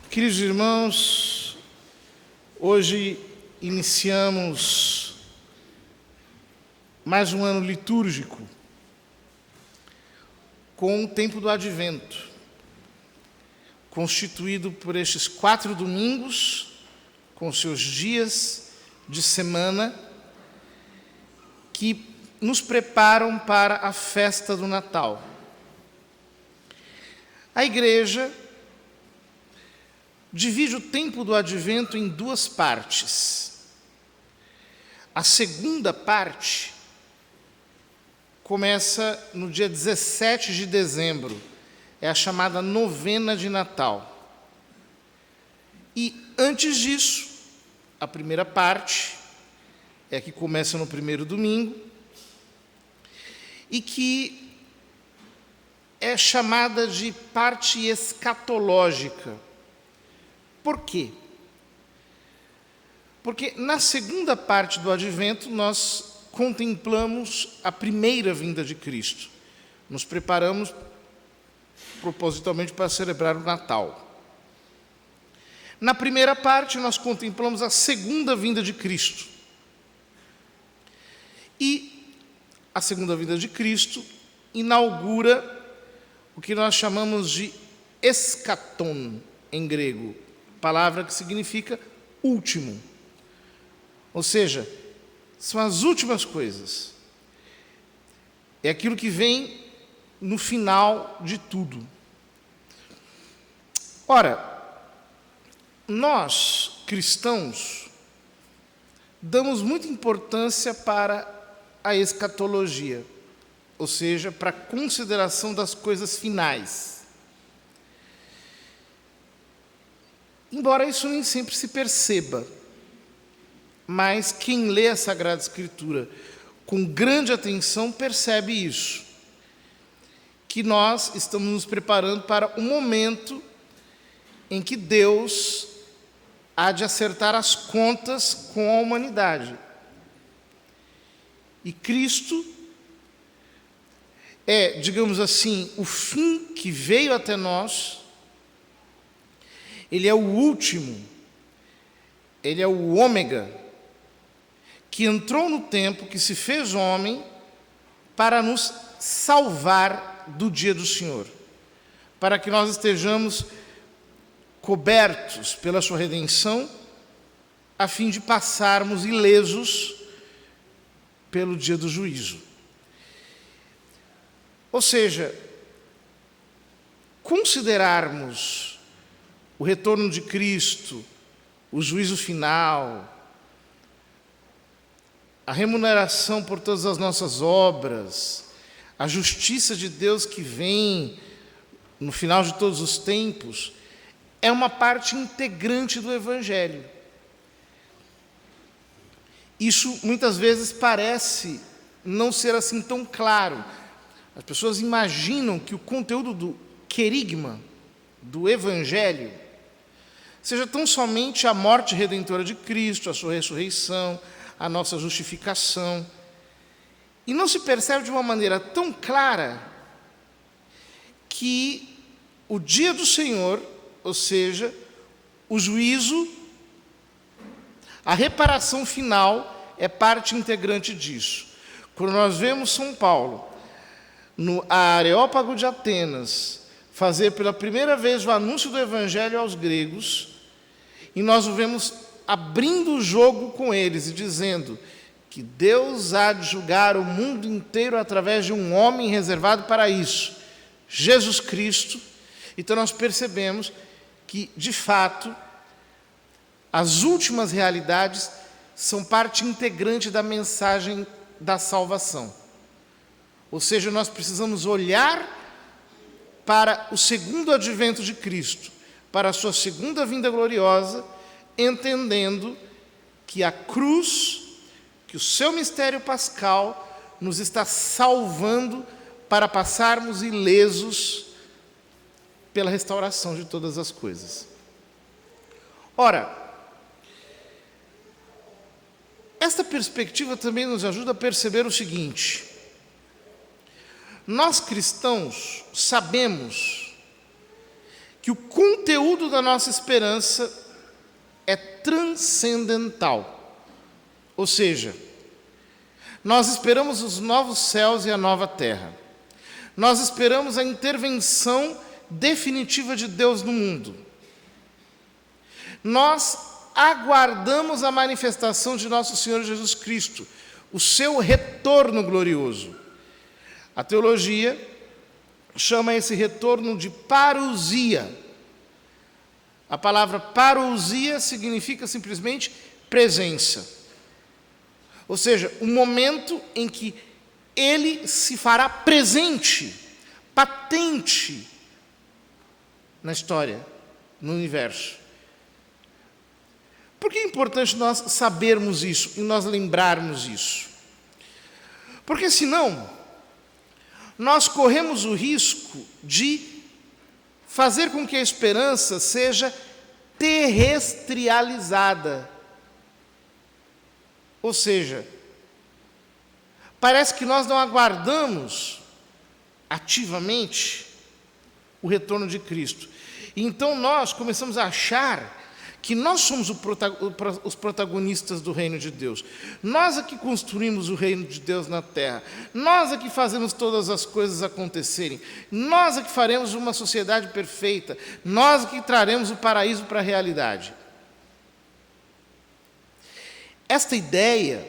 Queridos irmãos, hoje iniciamos mais um ano litúrgico com o tempo do Advento, constituído por estes 4 domingos, com seus dias de semana, que nos preparam para a festa do Natal. A Igreja divide o tempo do Advento em 2 partes. A segunda parte começa no dia 17 de dezembro, é a chamada novena de Natal. E antes disso, a primeira parte é a que começa no primeiro domingo e que é chamada de parte escatológica. Por quê? Porque na segunda parte do Advento nós contemplamos a primeira vinda de Cristo. Nos preparamos propositalmente para celebrar o Natal. Na primeira parte nós contemplamos a segunda vinda de Cristo. E a segunda vinda de Cristo inaugura o que nós chamamos de eschaton em grego, palavra que significa último. Ou seja, são as últimas coisas. É aquilo que vem no final de tudo. Ora, nós, cristãos, damos muita importância para a escatologia, ou seja, para a consideração das coisas finais. Embora isso nem sempre se perceba, mas quem lê a Sagrada Escritura com grande atenção percebe isso, que nós estamos nos preparando para o momento em que Deus há de acertar as contas com a humanidade. E Cristo é, digamos assim, o fim que veio até nós. Ele é o último, ele é o ômega, que entrou no tempo, que se fez homem, para nos salvar do dia do Senhor, para que nós estejamos cobertos pela sua redenção, a fim de passarmos ilesos pelo dia do juízo. Ou seja, considerarmos o retorno de Cristo, o juízo final, a remuneração por todas as nossas obras, a justiça de Deus que vem no final de todos os tempos, é uma parte integrante do Evangelho. Isso muitas vezes parece não ser assim tão claro. As pessoas imaginam que o conteúdo do querigma, do Evangelho, seja tão somente a morte redentora de Cristo, a sua ressurreição, a nossa justificação. E não se percebe de uma maneira tão clara que o dia do Senhor, ou seja, o juízo, a reparação final, é parte integrante disso. Quando nós vemos São Paulo, no Areópago de Atenas, fazer pela primeira vez o anúncio do Evangelho aos gregos, e nós o vemos abrindo o jogo com eles e dizendo que Deus há de julgar o mundo inteiro através de um homem reservado para isso, Jesus Cristo. Então nós percebemos que, de fato, as últimas realidades são parte integrante da mensagem da salvação. Ou seja, nós precisamos olhar para o segundo advento de Cristo, para a sua segunda vinda gloriosa, entendendo que a cruz, que o seu mistério pascal nos está salvando para passarmos ilesos pela restauração de todas as coisas. Ora, esta perspectiva também nos ajuda a perceber o seguinte: nós cristãos sabemos que o conteúdo conteúdo da nossa esperança é transcendental. Ou seja, nós esperamos os novos céus e a nova terra. Nós esperamos a intervenção definitiva de Deus no mundo. Nós aguardamos a manifestação de nosso Senhor Jesus Cristo, o seu retorno glorioso. A teologia chama esse retorno de parousia. A palavra parousia significa simplesmente presença. Ou seja, o momento em que ele se fará presente, patente na história, no universo. Por que é importante nós sabermos isso e nós lembrarmos isso? Porque senão, nós corremos o risco de fazer com que a esperança seja terrestrializada. Ou seja, parece que nós não aguardamos ativamente o retorno de Cristo. E então nós começamos a achar que nós somos os protagonistas do reino de Deus. Nós é que construímos o reino de Deus na terra. Nós é que fazemos todas as coisas acontecerem. Nós é que faremos uma sociedade perfeita. Nós é que traremos o paraíso para a realidade. Esta ideia,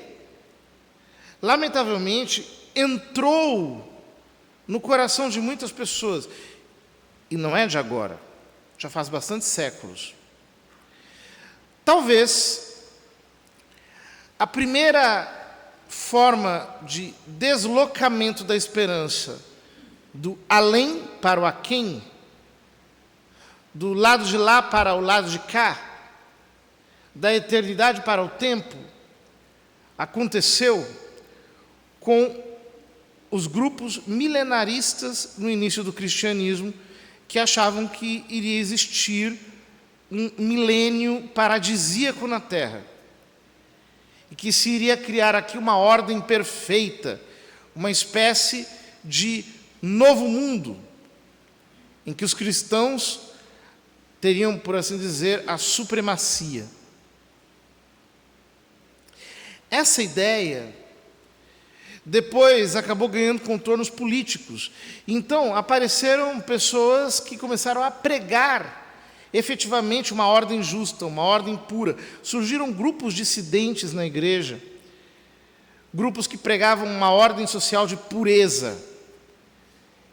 lamentavelmente, entrou no coração de muitas pessoas. E não é de agora. Já faz bastante séculos. Talvez a primeira forma de deslocamento da esperança do além para o aquém, do lado de lá para o lado de cá, da eternidade para o tempo, aconteceu com os grupos milenaristas no início do cristianismo, que achavam que iria existir um milênio paradisíaco na Terra, e que se iria criar aqui uma ordem perfeita, uma espécie de novo mundo, em que os cristãos teriam, por assim dizer, a supremacia. Essa ideia depois acabou ganhando contornos políticos. Então, apareceram pessoas que começaram a pregar efetivamente uma ordem justa, uma ordem pura. Surgiram grupos dissidentes na igreja, grupos que pregavam uma ordem social de pureza,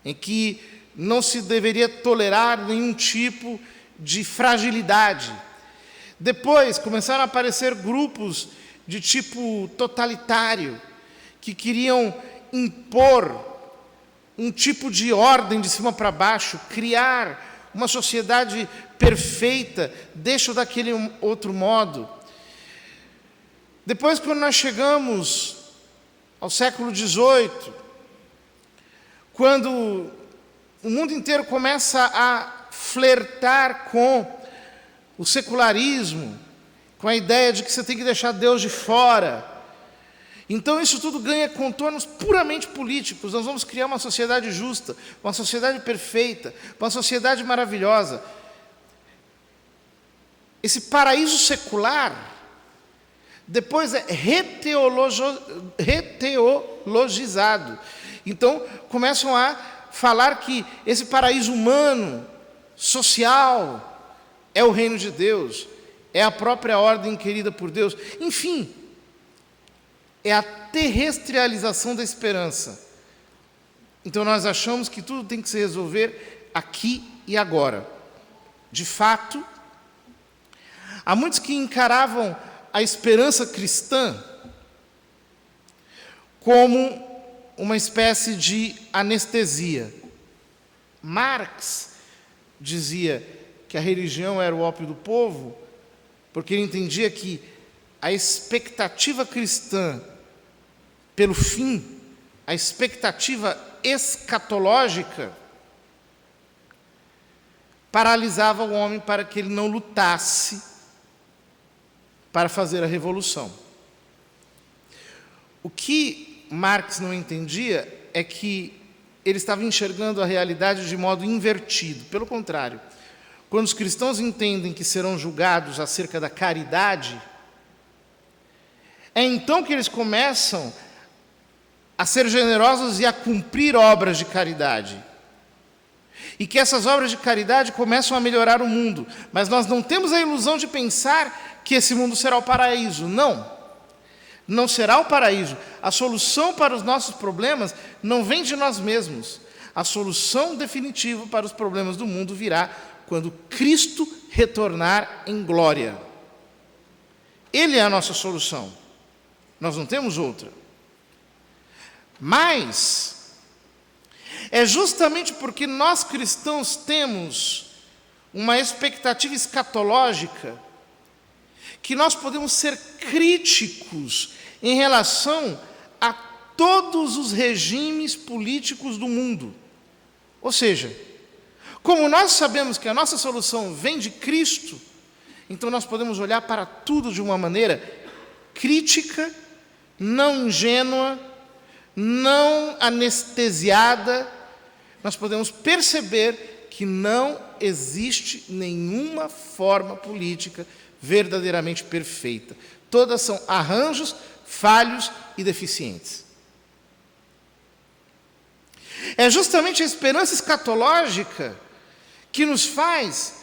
em que não se deveria tolerar nenhum tipo de fragilidade. Depois começaram a aparecer grupos de tipo totalitário, que queriam impor um tipo de ordem de cima para baixo, criar uma sociedade perfeita, deixa daquele outro modo. Depois, quando nós chegamos ao século XVIII, quando o mundo inteiro começa a flertar com o secularismo, com a ideia de que você tem que deixar Deus de fora, então isso tudo ganha contornos puramente políticos. Nós vamos criar uma sociedade justa, uma sociedade perfeita, uma sociedade maravilhosa. Esse paraíso secular depois é reteologizado. Então começam a falar que esse paraíso humano, social, é o reino de Deus, é a própria ordem querida por Deus. Enfim, é a terrestrialização da esperança. Então nós achamos que tudo tem que se resolver aqui e agora. De fato, há muitos que encaravam a esperança cristã como uma espécie de anestesia. Marx dizia que a religião era o ópio do povo, porque ele entendia que a expectativa cristã pelo fim, a expectativa escatológica, paralisava o homem para que ele não lutasse para fazer a revolução. O que Marx não entendia é que ele estava enxergando a realidade de modo invertido. Pelo contrário, quando os cristãos entendem que serão julgados acerca da caridade, é então que eles começam a ser generosos e a cumprir obras de caridade. E que essas obras de caridade começam a melhorar o mundo. Mas nós não temos a ilusão de pensar que esse mundo será o paraíso. Não. Não será o paraíso. A solução para os nossos problemas não vem de nós mesmos. A solução definitiva para os problemas do mundo virá quando Cristo retornar em glória. Ele é a nossa solução. Nós não temos outra. Mas é justamente porque nós cristãos temos uma expectativa escatológica que nós podemos ser críticos em relação a todos os regimes políticos do mundo. Ou seja, como nós sabemos que a nossa solução vem de Cristo, então nós podemos olhar para tudo de uma maneira crítica, não ingênua, não anestesiada. Nós podemos perceber que não existe nenhuma forma política verdadeiramente perfeita. Todas são arranjos falhos e deficientes. É justamente a esperança escatológica que nos faz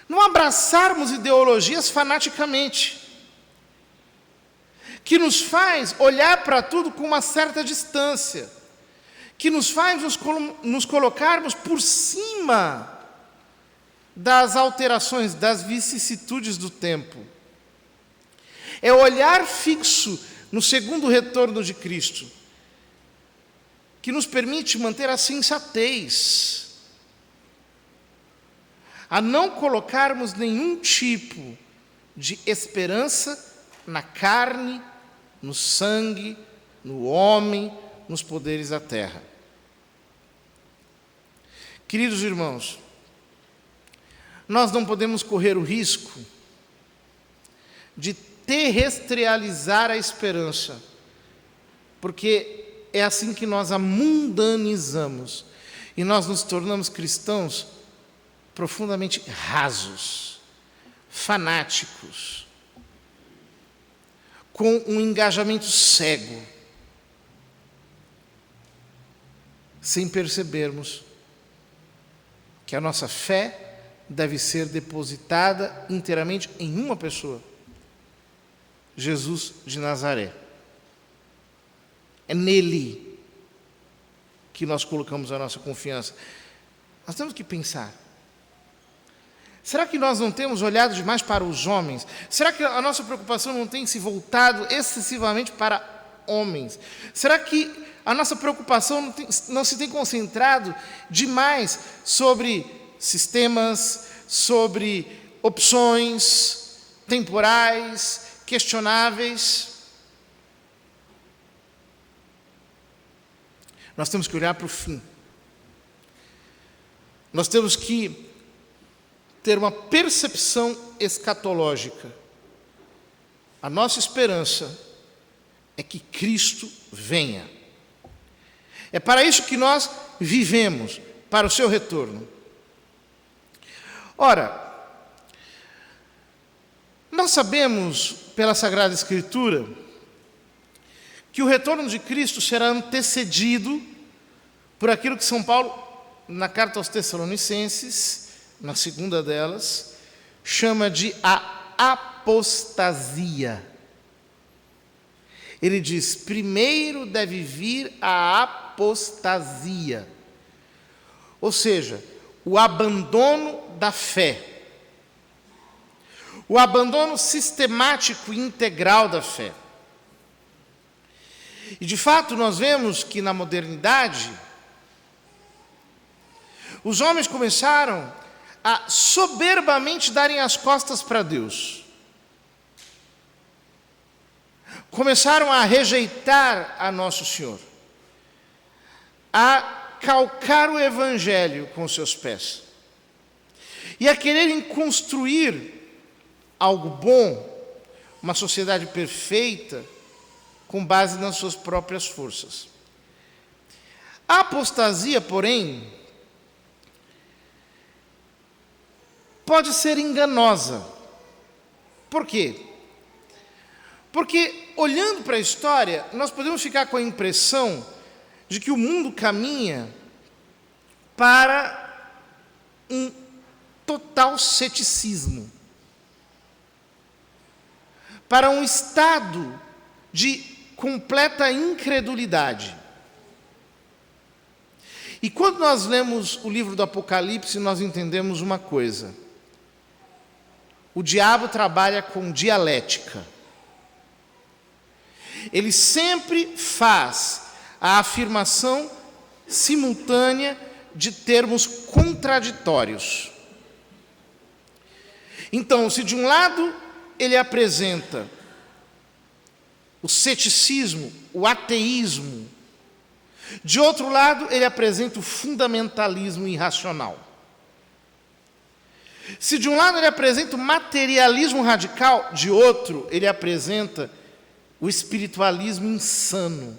não abraçarmos ideologias fanaticamente, que nos faz olhar para tudo com uma certa distância, que nos faz nos colocarmos por cima das alterações, das vicissitudes do tempo. É olhar fixo no segundo retorno de Cristo, que nos permite manter a sensatez, a não colocarmos nenhum tipo de esperança na carne, no sangue, no homem, nos poderes da terra. Queridos irmãos, nós não podemos correr o risco de terrestrializar a esperança, porque é assim que nós a mundanizamos e nós nos tornamos cristãos profundamente rasos, fanáticos, com um engajamento cego, sem percebermos que a nossa fé deve ser depositada inteiramente em uma pessoa, Jesus de Nazaré. É nele que nós colocamos a nossa confiança. Nós temos que pensar, será que nós não temos olhado demais para os homens? Será que a nossa preocupação não tem se voltado excessivamente para homens? Será que a nossa preocupação não se tem concentrado demais sobre sistemas, sobre opções temporais, questionáveis? Nós temos que olhar para o fim. Nós temos que ter uma percepção escatológica. A nossa esperança é que Cristo venha. É para isso que nós vivemos, para o seu retorno. Ora, nós sabemos pela Sagrada Escritura que o retorno de Cristo será antecedido por aquilo que São Paulo, na carta aos Tessalonicenses, na segunda delas, chama de a apostasia. Ele diz, primeiro deve vir a apostasia, ou seja, o abandono da fé, o abandono sistemático e integral da fé. E de fato nós vemos que na modernidade, os homens começaram a soberbamente darem as costas para Deus. Começaram a rejeitar a Nosso Senhor, a calcar o Evangelho com seus pés e a quererem construir algo bom, uma sociedade perfeita, com base nas suas próprias forças. A apostasia, porém, pode ser enganosa. Por quê? Porque, olhando para a história, nós podemos ficar com a impressão de que o mundo caminha para um total ceticismo, para um estado de completa incredulidade. E quando nós lemos o livro do Apocalipse, nós entendemos uma coisa: o diabo trabalha com dialética. Ele sempre faz a afirmação simultânea de termos contraditórios. Então, se de um lado ele apresenta o ceticismo, o ateísmo, de outro lado ele apresenta o fundamentalismo irracional. Se de um lado ele apresenta o materialismo radical, de outro ele apresenta o espiritualismo insano.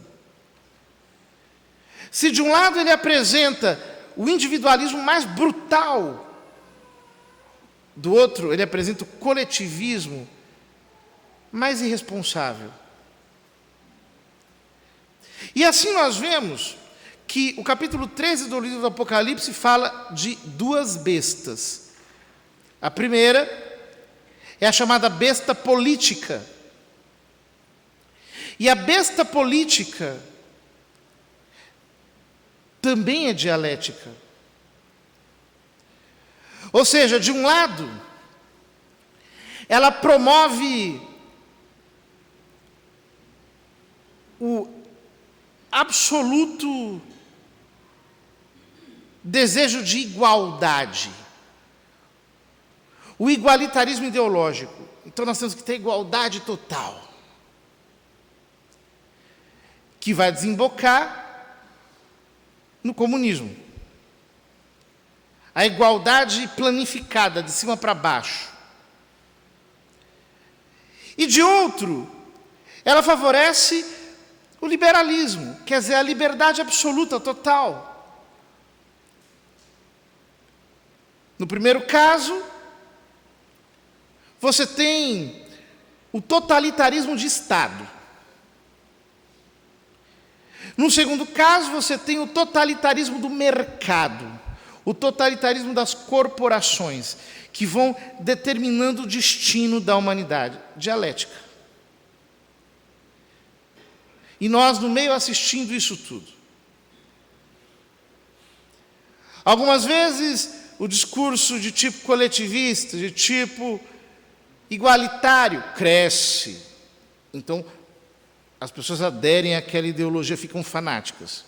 Se de um lado ele apresenta o individualismo mais brutal, do outro ele apresenta o coletivismo mais irresponsável. E assim nós vemos que o capítulo 13 do livro do Apocalipse fala de duas bestas. A primeira é a chamada besta política. E a besta política também é dialética. Ou seja, de um lado, ela promove o absoluto desejo de igualdade, o igualitarismo ideológico. Então nós temos que ter igualdade total, que vai desembocar no comunismo. A igualdade planificada, de cima para baixo. E de outro, ela favorece o liberalismo, quer dizer, a liberdade absoluta, total. No primeiro caso, você tem o totalitarismo de Estado. No segundo caso, você tem o totalitarismo do mercado, o totalitarismo das corporações, que vão determinando o destino da humanidade. Dialética. E nós, no meio, assistindo isso tudo. Algumas vezes, o discurso de tipo coletivista, de tipo igualitário, cresce. Então, as pessoas aderem àquela ideologia, ficam fanáticas.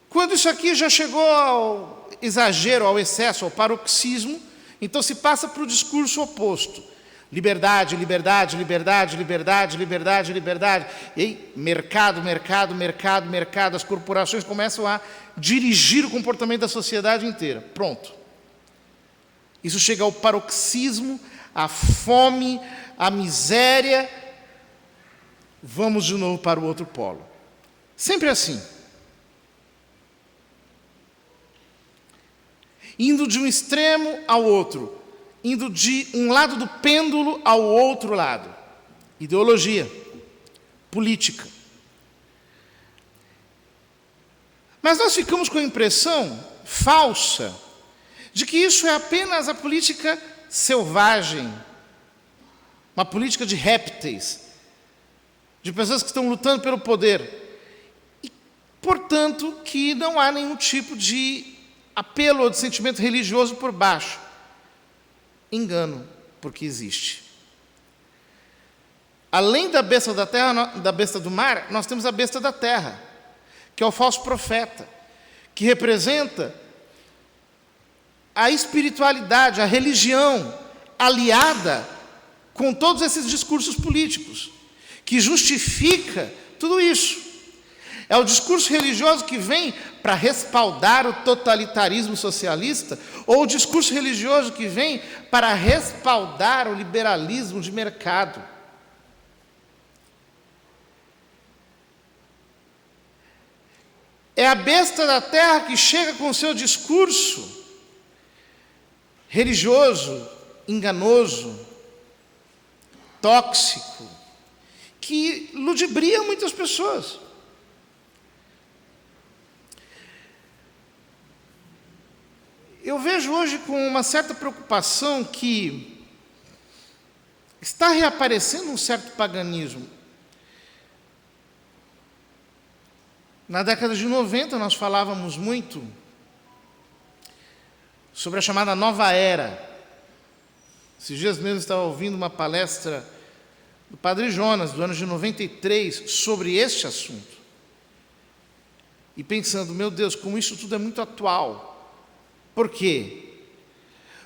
Quando isso aqui já chegou ao exagero, ao excesso, ao paroxismo, então se passa para o discurso oposto. Liberdade, liberdade, liberdade, liberdade, liberdade, liberdade. E aí, mercado, mercado, mercado, mercado. As corporações começam a dirigir o comportamento da sociedade inteira. Pronto. Isso chega ao paroxismo, à fome, à miséria. Vamos de novo para o outro polo. Sempre assim. Indo de um extremo ao outro. Indo de um lado do pêndulo ao outro lado. Ideologia. Política. Mas nós ficamos com a impressão falsa de que isso é apenas a política selvagem. Uma política de répteis. De pessoas que estão lutando pelo poder. E, portanto, que não há nenhum tipo de apelo ou de sentimento religioso por baixo. Engano, porque existe. Além da besta da terra, da besta do mar, nós temos a besta da terra, que é o falso profeta, que representa a espiritualidade, a religião, aliada com todos esses discursos políticos, que justifica tudo isso. É o discurso religioso que vem para respaldar o totalitarismo socialista, ou o discurso religioso que vem para respaldar o liberalismo de mercado. É a besta da terra que chega com o seu discurso religioso, enganoso, tóxico, que ludibria muitas pessoas. Eu vejo hoje com uma certa preocupação que está reaparecendo um certo paganismo. Na década de 90 nós falávamos muito sobre a chamada nova era. Esses dias mesmo eu estava ouvindo uma palestra do Padre Jonas, do ano de 93, sobre este assunto. E pensando, meu Deus, como isso tudo é muito atual. Por quê?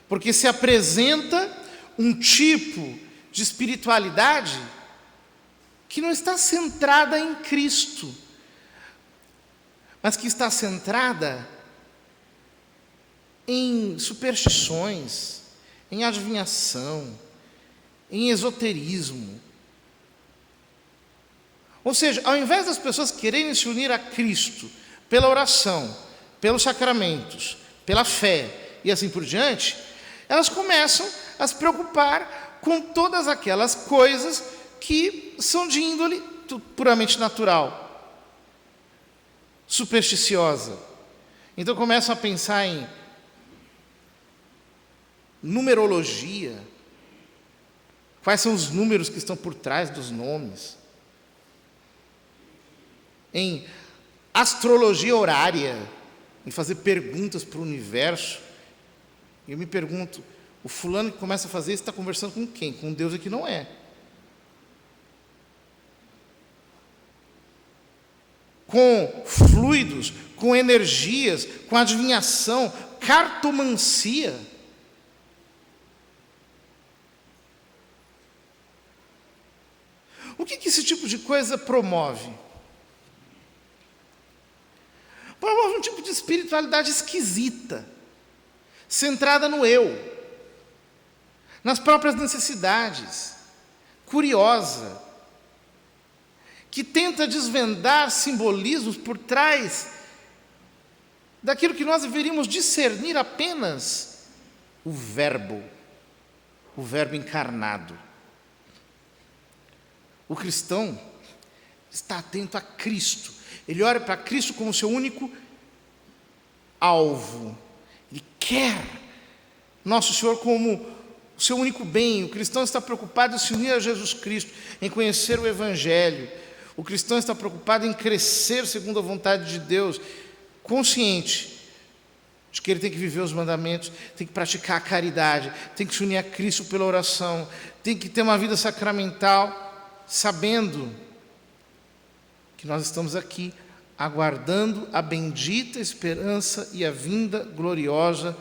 Porque se apresenta um tipo de espiritualidade que não está centrada em Cristo, mas que está centrada em superstições, em adivinhação, em esoterismo. Ou seja, ao invés das pessoas quererem se unir a Cristo pela oração, pelos sacramentos, pela fé e assim por diante, elas começam a se preocupar com todas aquelas coisas que são de índole puramente natural, supersticiosa. Então começam a pensar em numerologia, quais são os números que estão por trás dos nomes, em astrologia horária, em fazer perguntas para o universo. E eu me pergunto, o fulano que começa a fazer isso está conversando com quem? Com Deus é que não é. Com fluidos, com energias, com adivinhação, cartomancia. O que esse tipo de coisa promove? Promove um tipo de espiritualidade esquisita, centrada no eu, nas próprias necessidades, curiosa, que tenta desvendar simbolismos por trás daquilo que nós deveríamos discernir apenas o Verbo encarnado. O cristão está atento a Cristo. Ele olha para Cristo como seu único alvo. Ele quer Nosso Senhor como o seu único bem. O cristão está preocupado em se unir a Jesus Cristo, em conhecer o Evangelho. O cristão está preocupado em crescer segundo a vontade de Deus, consciente de que ele tem que viver os mandamentos, tem que praticar a caridade, tem que se unir a Cristo pela oração, tem que ter uma vida sacramental, sabendo que nós estamos aqui aguardando a bendita esperança e a vinda gloriosa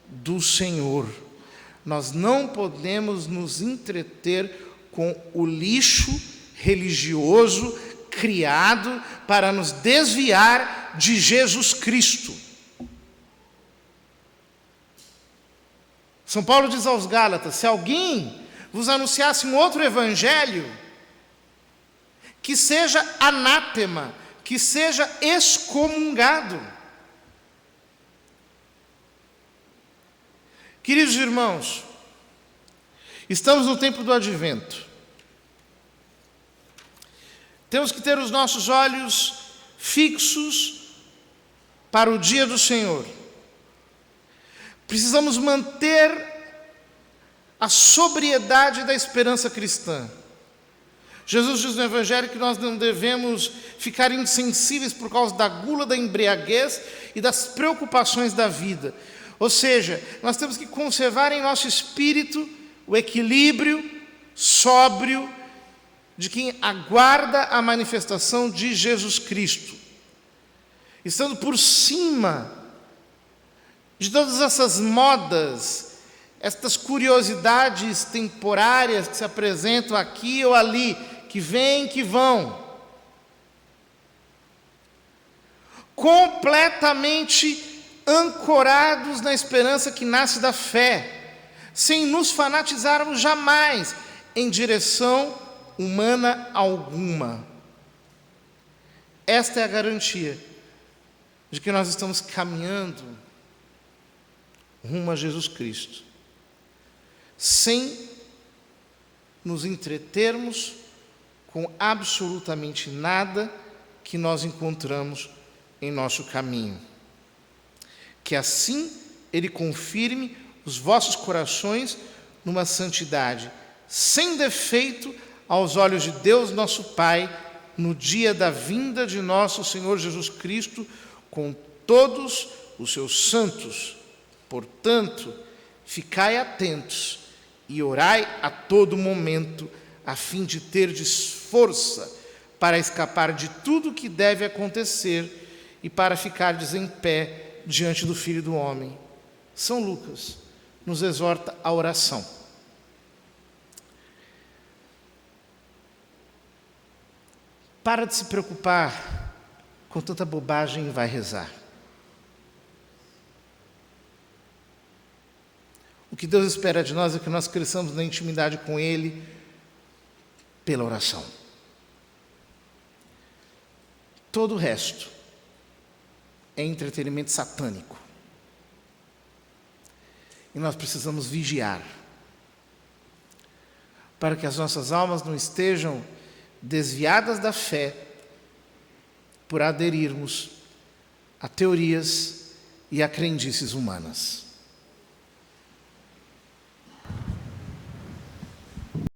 do Senhor. Nós não podemos nos entreter com o lixo religioso criado para nos desviar de Jesus Cristo. São Paulo diz aos Gálatas: se alguém vos anunciasse um outro evangelho, que seja anátema, que seja excomungado. Queridos irmãos, estamos no tempo do advento. Temos que ter os nossos olhos fixos para o dia do Senhor. Precisamos manter a sobriedade da esperança cristã. Jesus diz no Evangelho que nós não devemos ficar insensíveis por causa da gula, da embriaguez e das preocupações da vida. Ou seja, nós temos que conservar em nosso espírito o equilíbrio sóbrio de quem aguarda a manifestação de Jesus Cristo, estando por cima de todas essas modas, estas curiosidades temporárias que se apresentam aqui ou ali, que vêm, que vão, completamente ancorados na esperança que nasce da fé, sem nos fanatizarmos jamais em direção humana alguma. Esta é a garantia de que nós estamos caminhando rumo a Jesus Cristo. sem nos entretermos com absolutamente nada que nós encontramos em nosso caminho. Que assim Ele confirme os vossos corações numa santidade sem defeito aos olhos de Deus nosso Pai, no dia da vinda de nosso Senhor Jesus Cristo, com todos os seus santos. Portanto, ficai atentos e orai a todo momento, a fim de terdes força para escapar de tudo o que deve acontecer e para ficardes em pé diante do Filho do Homem. São Lucas nos exorta à oração. Para de se preocupar com tanta bobagem e vai rezar. O que Deus espera de nós é que nós cresçamos na intimidade com Ele pela oração. Todo o resto é entretenimento satânico. E nós precisamos vigiar para que as nossas almas não estejam desviadas da fé por aderirmos a teorias e a crendices humanas.